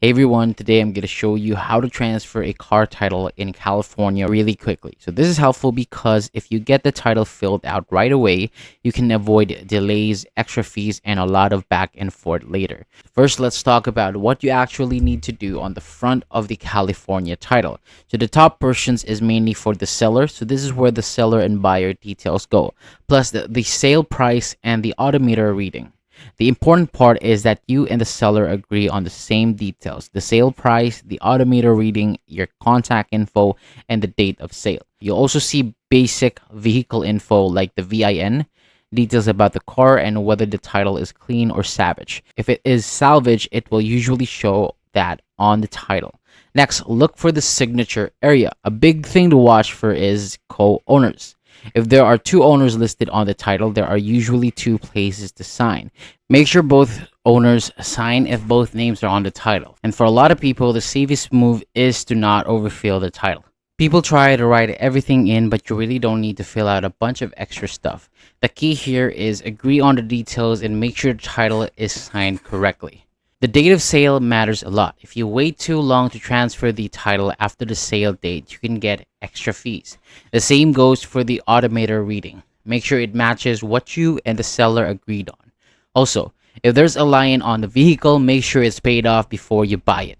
Hey everyone, today I'm going to show you how to transfer a car title in California really quickly. So this is helpful because if you get the title filled out right away, you can avoid delays, extra fees, and a lot of back and forth later. First, let's talk about what you actually need to do on the front of the California title. So the top portions is mainly for the seller. So this is where the seller and buyer details go, plus the sale price and the odometer reading. The important part is that you and the seller agree on the same details: the sale price, the odometer reading, your contact info, and the date of sale. You'll also see basic vehicle info like the VIN, details about the car, and whether the title is clean or salvage. If it is salvage, it will usually show that on the title. Next, look for the signature area. A big thing to watch for is co-owners. If there are two owners listed on the title, there are usually two places to sign. Make sure both owners sign if both names are on the title. And for a lot of people, the safest move is to not overfill the title. People try to write everything in, but you really don't need to fill out a bunch of extra stuff. The key here is agree on the details and make sure the title is signed correctly. The date of sale matters a lot. If you wait too long to transfer the title after the sale date, you can get extra fees. The same goes for the odometer reading. Make sure it matches what you and the seller agreed on. Also, if there's a line on the vehicle, make sure it's paid off before you buy it.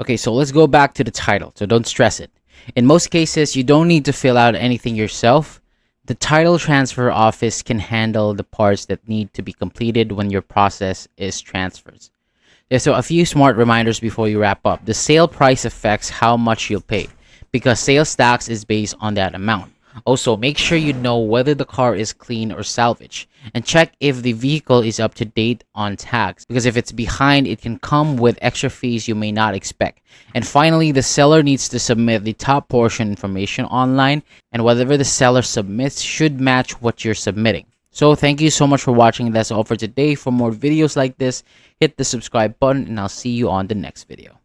Okay, so let's go back to the title, so don't stress it. In most cases, you don't need to fill out anything yourself. The title transfer office can handle the parts that need to be completed when your process is transfers. So a few smart reminders before you wrap up. The sale price affects how much you'll pay because sales tax is based on that amount. Also, make sure you know whether the car is clean or salvage, and check if the vehicle is up to date on tax, because if it's behind, it can come with extra fees you may not expect. And finally, the seller needs to submit the top portion information online, and whatever the seller submits should match what you're submitting. So thank you so much for watching. That's all for today. For more videos like this, hit the subscribe button and I'll see you on the next video.